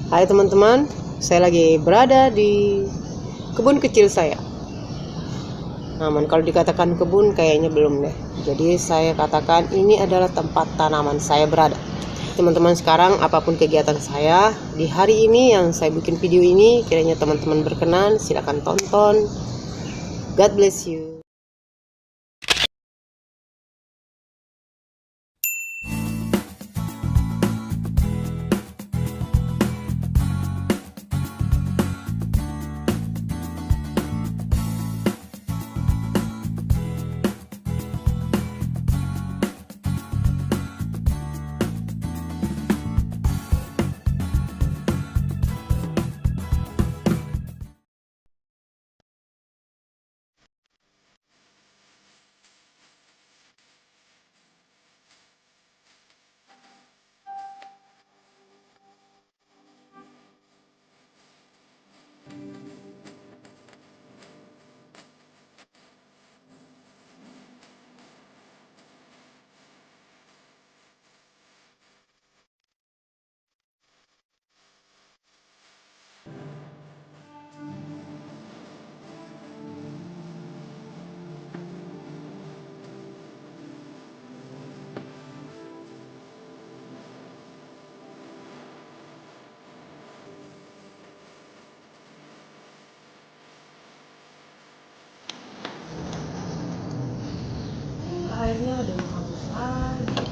Hai teman-teman, saya lagi berada di kebun kecil saya. Namun kalau dikatakan kebun kayaknya belum deh. Jadi saya katakan ini adalah tempat tanaman saya berada. Teman-teman, sekarang apapun kegiatan saya di hari ini yang saya bikin video ini, kiranya teman-teman berkenan, silakan tonton. God bless you. Airnya udah bagus lagi.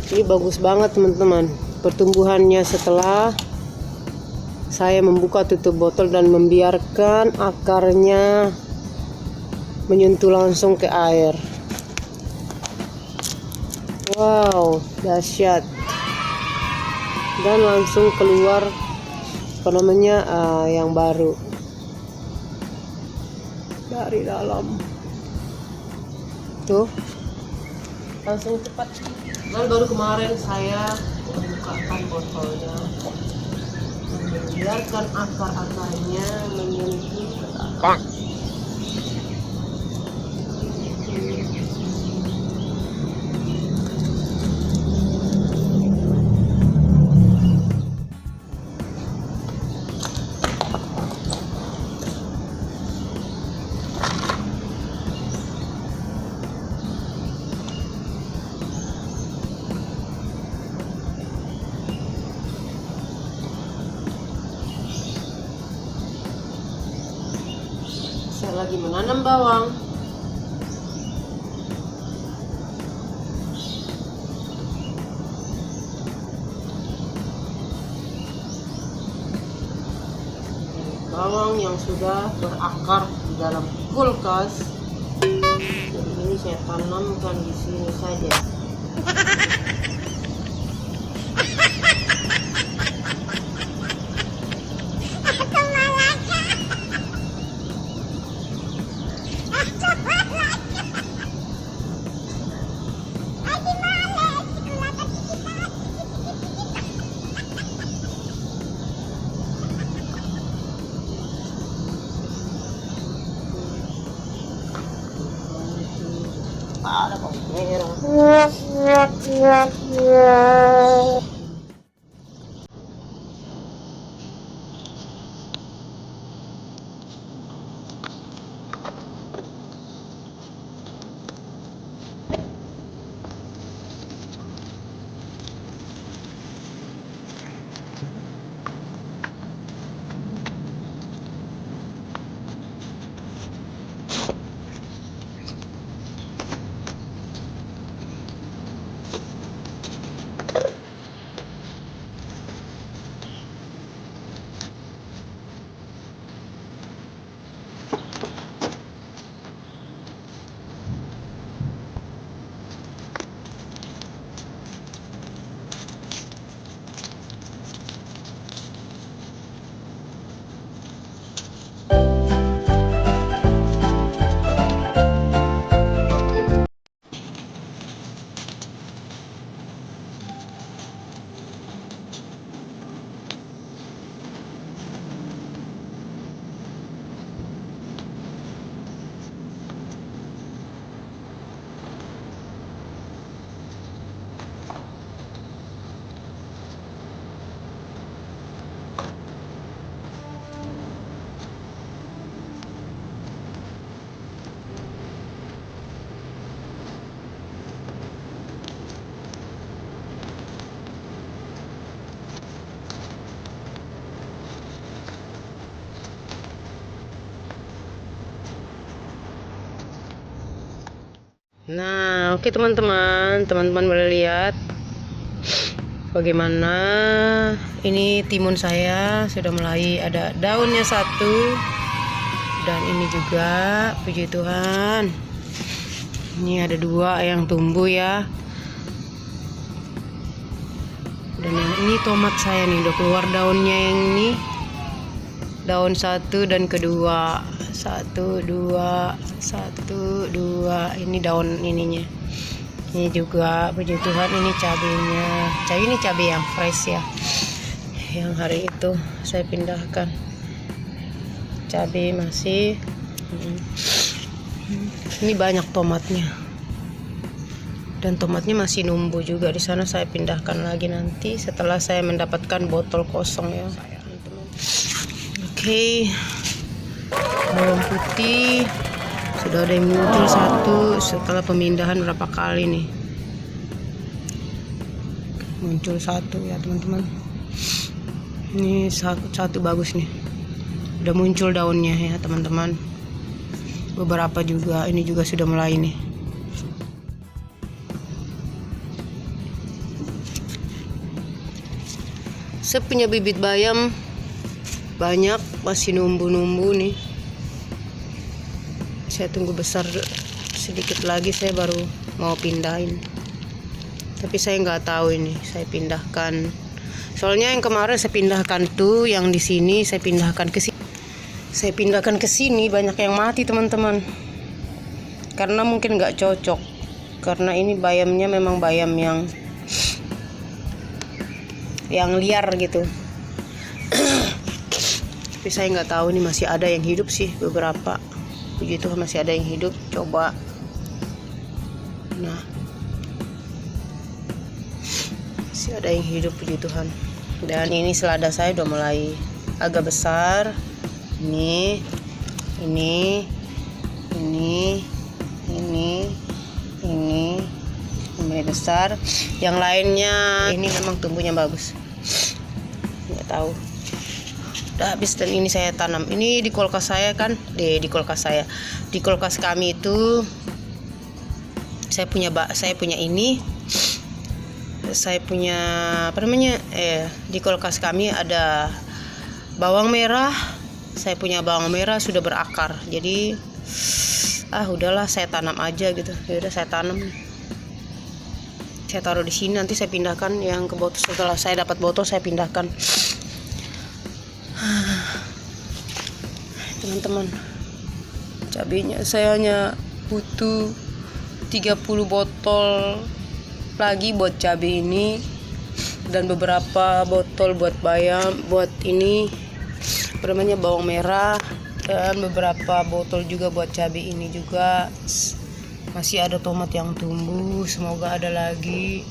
Ini bagus banget teman-teman, pertumbuhannya setelah saya membuka tutup botol dan membiarkan akarnya menyentuh langsung ke air. Wow, dahsyat. Dan langsung keluar yang baru dari dalam. Tuh, langsung cepat. Dan baru kemarin saya membukakan botolnya dan membiarkan akar-akarnya menyentuh ke dalam. Saya lagi menanam bawang. Bawang yang sudah berakar di dalam kulkas. Jadi ini saya tanamkan di sini saja. Ada bawang merah. Nah, oke teman-teman boleh lihat bagaimana ini timun saya sudah mulai ada daunnya satu, dan ini juga puji Tuhan ini ada 2 yang tumbuh ya. Dan yang ini tomat saya nih udah keluar daunnya, yang ini daun 1 dan kedua, 1 2 1 2, ini daun ininya. Ini juga puji Tuhan ini cabenya. Ini cabai yang fresh ya, yang hari itu saya pindahkan. Cabai masih ini banyak tomatnya, dan tomatnya masih numbuh juga di sana. Saya pindahkan lagi nanti setelah saya mendapatkan botol kosong ya. Oke, bawang putih sudah ada yang muncul 1 setelah pemindahan berapa kali nih, muncul 1 ya teman-teman. Ini satu bagus nih, udah muncul daunnya ya teman-teman. Beberapa juga ini juga sudah mulai nih. Saya punya bibit bayam banyak, masih numbuh-numbuh nih. Saya tunggu besar sedikit lagi, saya baru mau pindahin. Tapi saya nggak tahu ini saya pindahkan. Soalnya yang kemarin saya pindahkan tuh, yang di sini saya pindahkan ke sini. Saya pindahkan ke sini banyak yang mati teman-teman. Karena mungkin nggak cocok. Karena ini bayamnya memang bayam yang liar gitu. Tapi saya nggak tahu nih, masih ada yang hidup sih beberapa. Puji Tuhan masih ada yang hidup. Coba. Nah, masih ada yang hidup puji Tuhan. Dan ini selada saya udah mulai agak besar. Ini mulai besar. Yang lainnya ini memang tumbuhnya bagus. Nggak tahu. Udah habis, dan ini saya tanam. Ini di kulkas saya kan, di kulkas saya. Di kulkas kami itu saya punya ini. Saya punya di kulkas kami ada bawang merah. Saya punya bawang merah sudah berakar. Jadi udahlah saya tanam aja gitu. Ya udah saya tanam. Saya taruh di sini, nanti saya pindahkan yang ke botol. Setelah saya dapat botol saya pindahkan. Teman-teman, cabenya saya hanya butuh 30 botol lagi buat cabai ini, dan beberapa botol buat bayam, buat ini bawang merah, dan beberapa botol juga buat cabai ini juga. Masih ada tomat yang tumbuh, semoga ada lagi.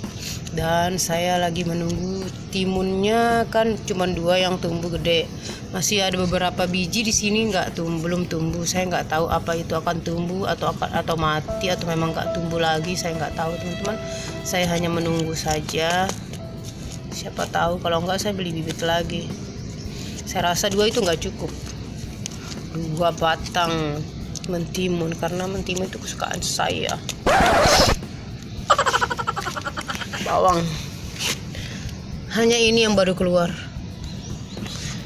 Dan saya lagi menunggu timunnya, kan cuma 2 yang tumbuh gede. Masih ada beberapa biji di sini belum tumbuh. Saya nggak tahu apa itu akan tumbuh atau mati atau memang nggak tumbuh lagi. Saya nggak tahu teman-teman. Saya hanya menunggu saja. Siapa tahu kalau nggak saya beli bibit lagi. Saya rasa 2 itu nggak cukup. 2 batang mentimun, karena mentimun itu kesukaan saya. Bawang hanya ini yang baru keluar,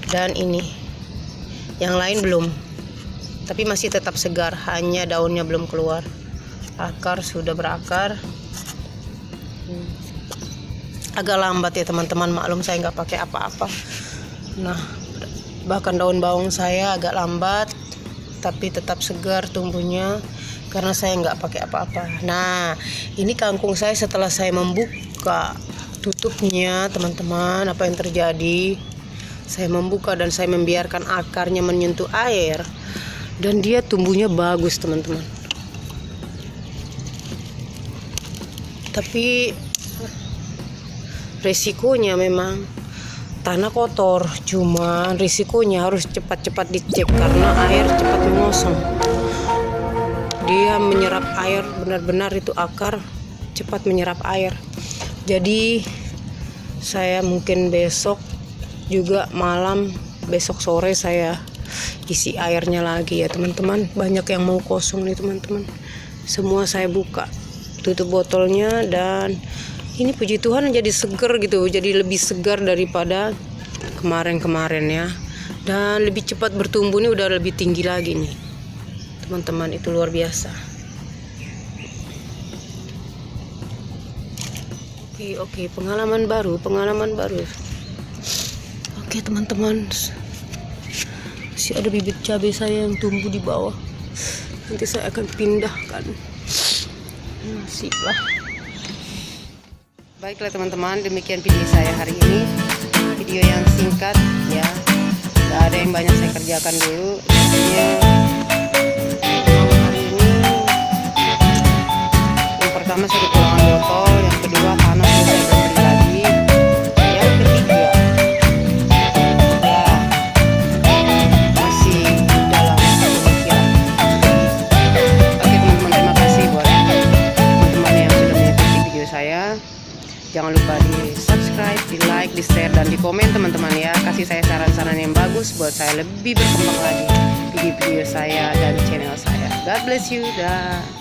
dan ini yang lain belum, tapi masih tetap segar, hanya daunnya belum keluar. Akar sudah berakar. Agak lambat ya teman-teman, maklum saya nggak pakai apa-apa. Nah, bahkan daun bawang saya agak lambat, tapi tetap segar tumbuhnya karena saya nggak pakai apa-apa. Nah, ini kangkung saya setelah saya membuka tutupnya teman-teman, apa yang terjadi? Saya membuka dan saya membiarkan akarnya menyentuh air, dan dia tumbuhnya bagus teman-teman. Tapi resikonya memang tanah kotor, cuma risikonya harus cepat-cepat dicek karena air cepat mengosong. Dia menyerap air, benar-benar itu akar cepat menyerap air. Jadi saya mungkin besok juga malam, besok sore saya isi airnya lagi ya teman-teman. Banyak yang mau kosong nih teman-teman. Semua saya buka. tutup botolnya. Dan ini puji Tuhan jadi seger gitu, jadi lebih segar daripada kemarin-kemarin ya, dan lebih cepat bertumbuh. Ini udah lebih tinggi lagi nih teman-teman, itu luar biasa. Oke, pengalaman baru. Oke teman-teman, masih ada bibit cabai saya yang tumbuh di bawah. Nanti saya akan pindahkan. Nasiblah. Baiklah teman-teman, demikian video saya hari ini. Video yang singkat ya, gak ada yang banyak saya kerjakan dulu. Jadinya hari ini yang pertama saya kekurangan botol, yang kedua tanah saya beli lagi, yang ketiga ya masih dalam pemikiran. Oke teman-teman, terima kasih buat teman-teman yang sudah mengikuti video saya. Jangan lupa di subscribe, di like, di share, dan di komen teman-teman ya. Kasih saya saran-saran yang bagus buat saya lebih berkembang lagi video-video saya dan channel saya. God bless you. Dah.